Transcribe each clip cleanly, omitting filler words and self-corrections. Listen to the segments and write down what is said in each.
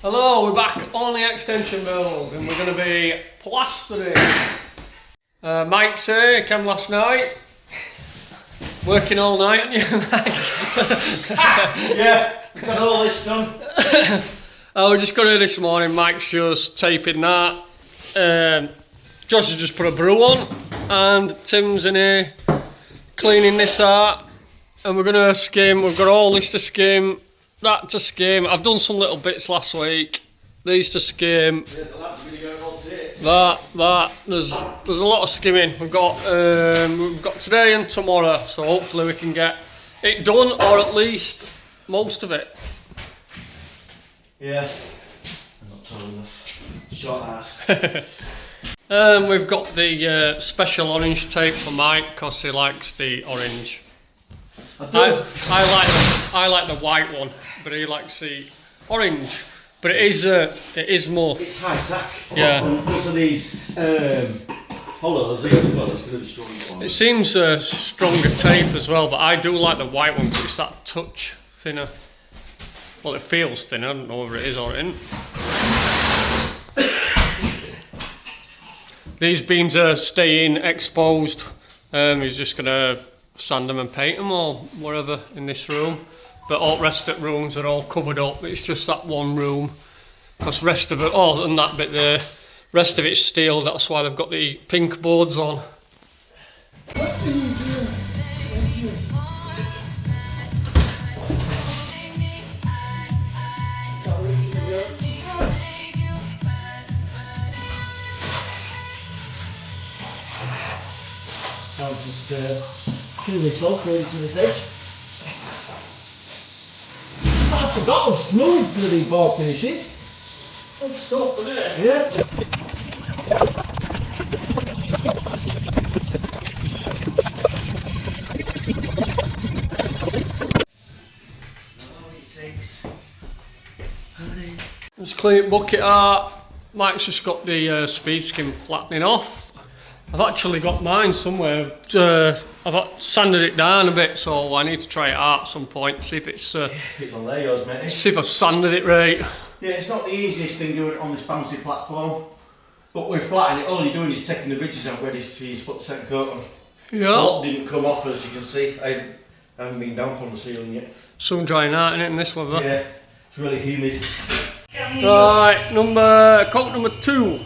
Hello, we're back on the extension build and we're going to be plastering. Mike's here, came last night. Working all night, aren't you, Mike? Yeah, got all this done. We just got here this morning. Mike's just taping that. Josh has just put a brew on and Tim's in here cleaning this out. And we're going to skim. We've got all this to skim. That to skim. I've done some little bits last week. These to skim. Yeah, the lab's gonna go all it. That. There's a lot of skimming. We've got today and tomorrow, so hopefully we can get it done, or at least most of it. Yeah. I'm not tall enough. Short ass. We've got the special orange tape for Mike because he likes the orange. I like the white one, but he likes the orange. But it is more. It's high tack. Yeah. And because of these hollows, it's going to be strong for It seems stronger tape as well, but I do like the white one because it's that touch thinner. Well, it feels thinner. I don't know whether it is or it isn't. These beams are staying exposed. He's just gonna sand them and paint them or whatever in this room, but all the rest of the rooms are all covered up. It's just that one room because rest of it, and that bit there, rest of it's steel. That's why they've got the pink boards on. I'll just do this hole into this edge. I forgot how smooth bloody board finishes. Good stuff, isn't it? Yeah. Just clean bucket out. Mike's just got the speed skim flattening off. I've actually got mine somewhere. I've sanded it down a bit, so I need to try it out at some point. See if it's. It's on there, yours, mate. See if I've sanded it right. Yeah, it's not the easiest thing doing it on this bouncy platform, but we're flattening it. All you're doing is taking the ridges out ready so you put the second coat on. Yeah. The lot didn't come off, as you can see. I haven't been down from the ceiling yet. Sun drying out in it, and this one. Yeah, it's really humid. Right, coat number 2.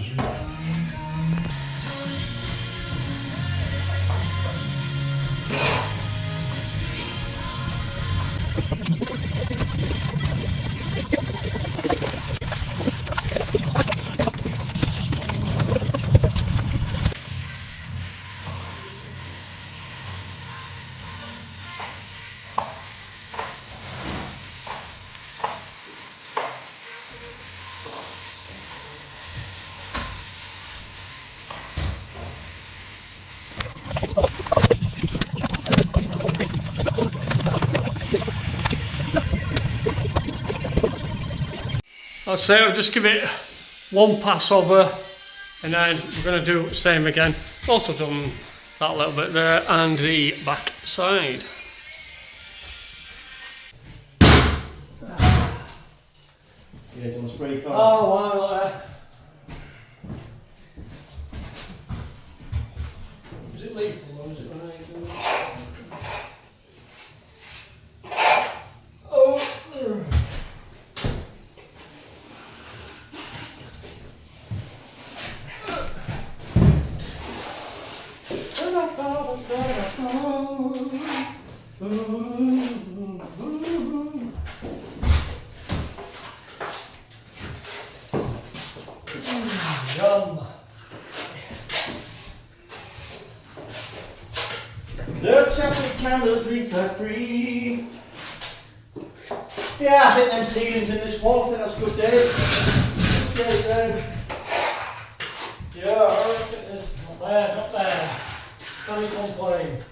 I'll say I'll just give it one pass over and then we're going to do the same again. Also done that little bit there and the back side. Yeah, do you want to spray your car? Oh, wow. Is it lethal or is it going to... Oh. Yum. The chocolate candle drinks are free. Yeah, I think them ceilings in this wall, I think that's good days. Good days, Yeah, I reckon it's not bad, not bad. Can't complain.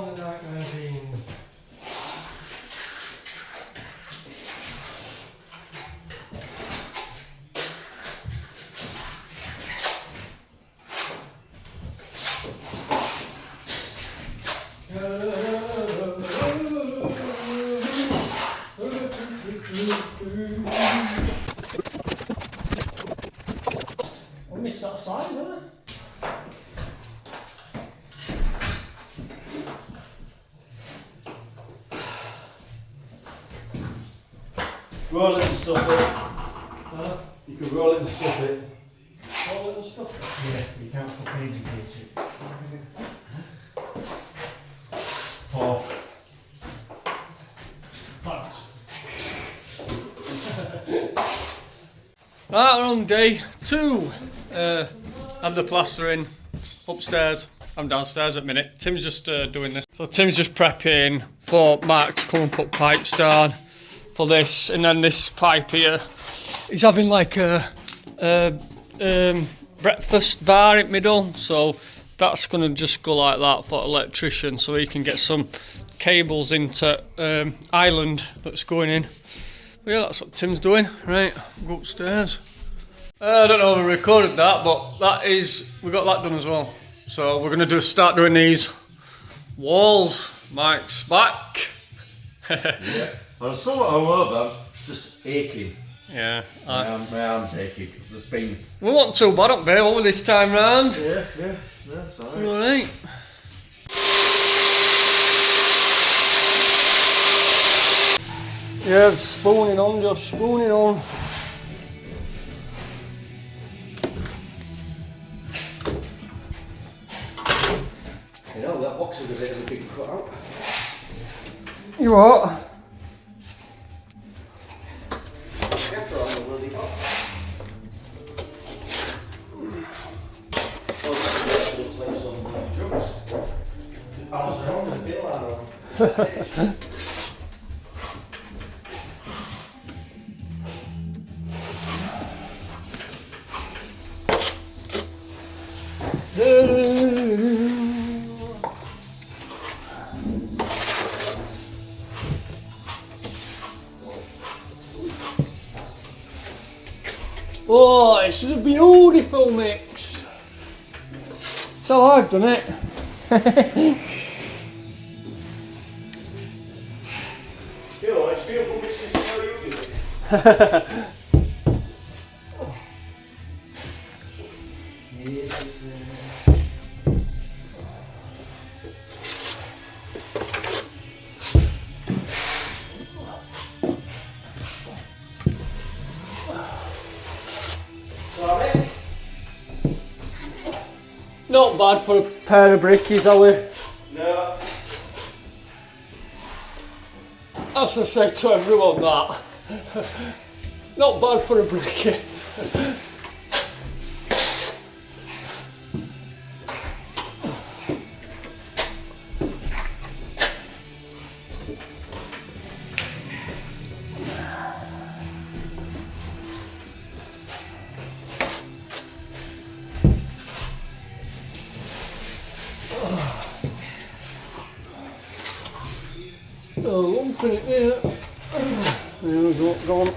on the nightmare beans. I missed that side, didn't I? Roll it and stuff it. Huh? You can roll it and stuff it. All little stuff. Yeah, you can't fucking educate it. Oh. Thanks. Right, we're on day 2. I'm the plastering upstairs. I'm downstairs at the minute. Tim's just doing this. So Tim's just prepping for Mark to come and put pipes down for this, and then this pipe here. He's having like a breakfast bar in the middle, so that's gonna just go like that for electrician, so he can get some cables into island that's going in. But yeah, that's what Tim's doing. Right, go upstairs. I don't know if we recorded that, but we got that done as well. So we're gonna start doing these walls. Mike's back. Yeah. I'm still not hungover, I'm just aching. Yeah. My arm's aching because it's been. We weren't too bad up there over this time round. Yeah, sorry. We're alright. Yeah, it's spooning on, just spooning on. You know, that box is a bit of a big cutout. You what? Oh, this is a beautiful mix. That's how I've done it. Yo, it's beautiful mix is how you do it. Sorry? Not bad for a pair of brickies, are we? No. As I say to everyone, that. Not bad for a brickie. Oh, lumping it here. There we go, go on.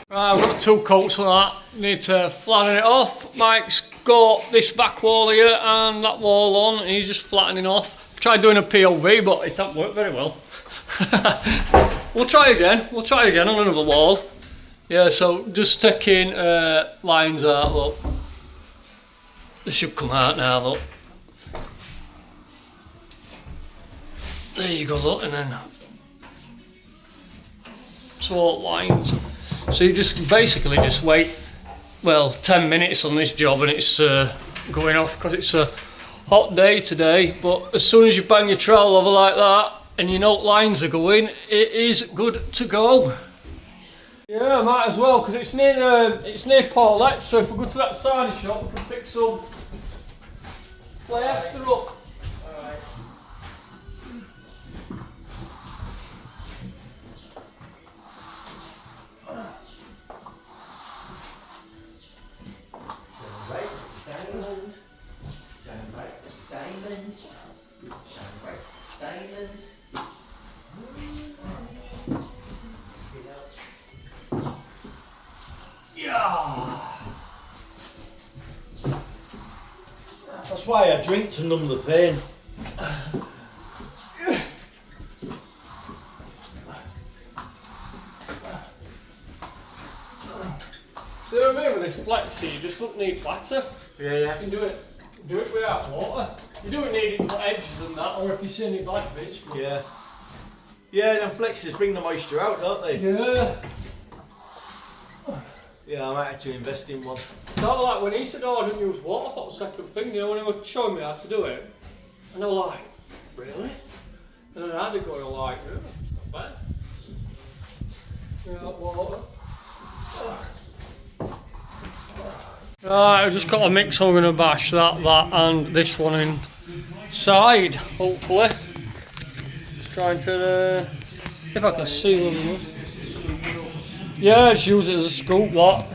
Right, I've got 2 coats of that. Need to flatten it off. Mike's got this back wall here and that wall on, and he's just flattening off. Tried doing a POV, but it hasn't worked very well. We'll try again on another wall. Yeah, so just taking lines out, look. They should come out now, look. There you go, look, and then swap lines. So you just basically just wait, well, 10 minutes on this job and it's going off because it's a hot day today. But as soon as you bang your trowel over like that and you know lines are going, it is good to go. Yeah, might as well, because it's near Paulette, so if we go to that sarnie shop we can pick some plaster up. Alright. buy a drink to numb the pain. See what I mean with this flexi, you just don't need plaster. Yeah. You can do it without water. You don't need it for edges and that, or if you see any bad bits. Yeah. Yeah, them flexes bring the moisture out, don't they? Yeah. Yeah, I might have to invest in one. Sort of like when he said, oh, I don't use water, I thought the second thing, you know, when he was showing me how to do it. And I was like, really? And then I had to go and like, yeah, it's not bad. Without water. Right, I've just got a mix. I'm going to bash that, and this one inside, hopefully. Just trying to, if I can seal them. Yeah, just use it as a scoop, that.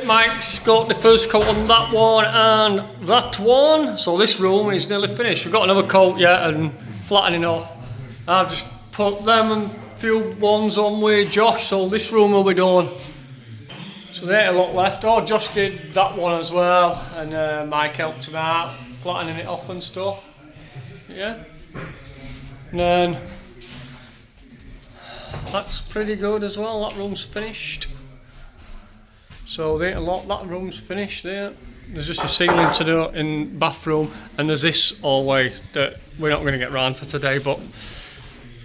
Mike's got the first coat on that one and that one, so this room is nearly finished. We've got another coat yet and flattening off. I've just put them and a few ones on with Josh, so this room will be done. So there's a lot left. Oh, Josh did that one as well, and Mike helped him out, flattening it off and stuff. Yeah. And then that's pretty good as well. That room's finished. So there a lot. That room's finished there. There's just a ceiling to do in bathroom, and there's this hallway that we're not going to get round to today. But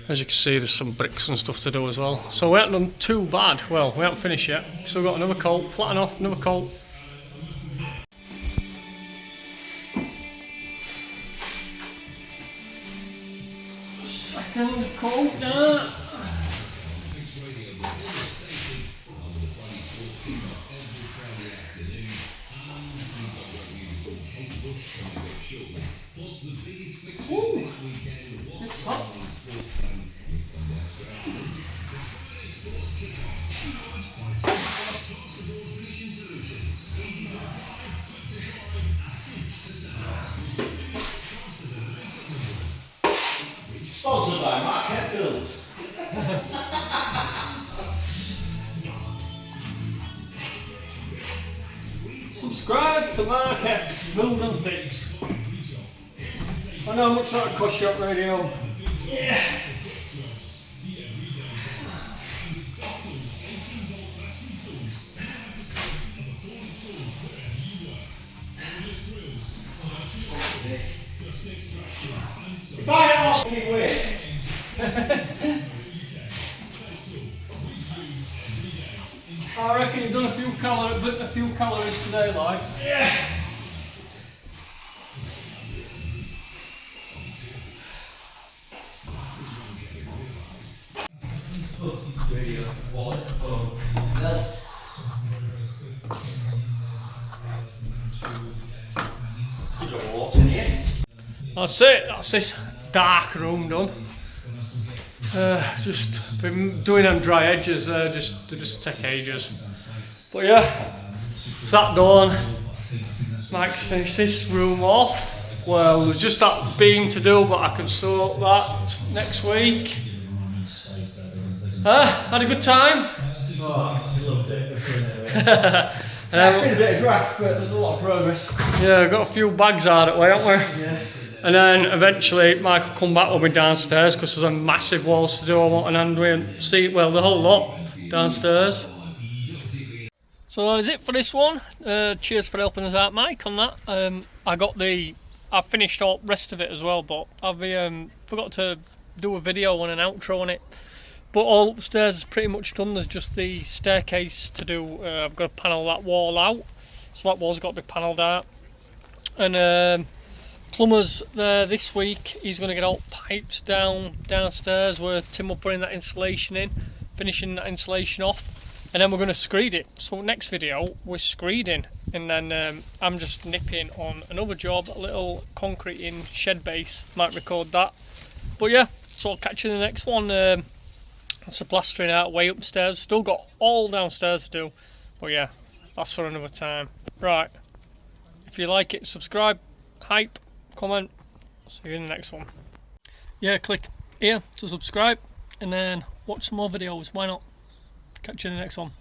as you can see, there's some bricks and stuff to do as well. So we haven't done too bad. Well, we haven't finished yet. Still got another coat, flatten off, another coat. Second coat there. Ooh, it's hot. Sponsored by Market Builds. Subscribe to Market Build and Fix. I know how much that would cost you up radio. Yeah. If I had lost any weight. I reckon you've done a few calories today, like. Yeah. That's it, that's this dark room done. Just been doing them dry edges, they just take ages. But yeah, it's that done. Mike's finished this room off. Well, there's just that beam to do, but I can sort that next week. Had a good time? Oh, a little bit of fun anyway. It's been a bit of graft, but there's a lot of progress. Yeah, got a few bags out of it, haven't we? Yeah. And then eventually Mike will come back with me downstairs because there's a massive walls to do. I want an handway and see, well, the whole lot downstairs. So that is it for this one. Cheers for helping us out, Mike, on that. I finished all the rest of it as well, but I've forgot to do a video and an outro on it. But all upstairs is pretty much done. There's just the staircase to do. I've got to panel that wall out, so that wall's got to be panelled out. And plumber's there this week. He's going to get all pipes downstairs where Tim will bring that insulation in, finishing that insulation off, and then we're going to screed it. So next video we're screeding, and then I'm just nipping on another job, a little concrete in shed base. Might record that. But yeah, so I'll catch you in the next one. That's the plastering out way upstairs. Still got all downstairs to do. But yeah, that's for another time. Right. If you like it, subscribe, hype, comment. See you in the next one. Yeah, click here to subscribe and then watch some more videos. Why not? Catch you in the next one.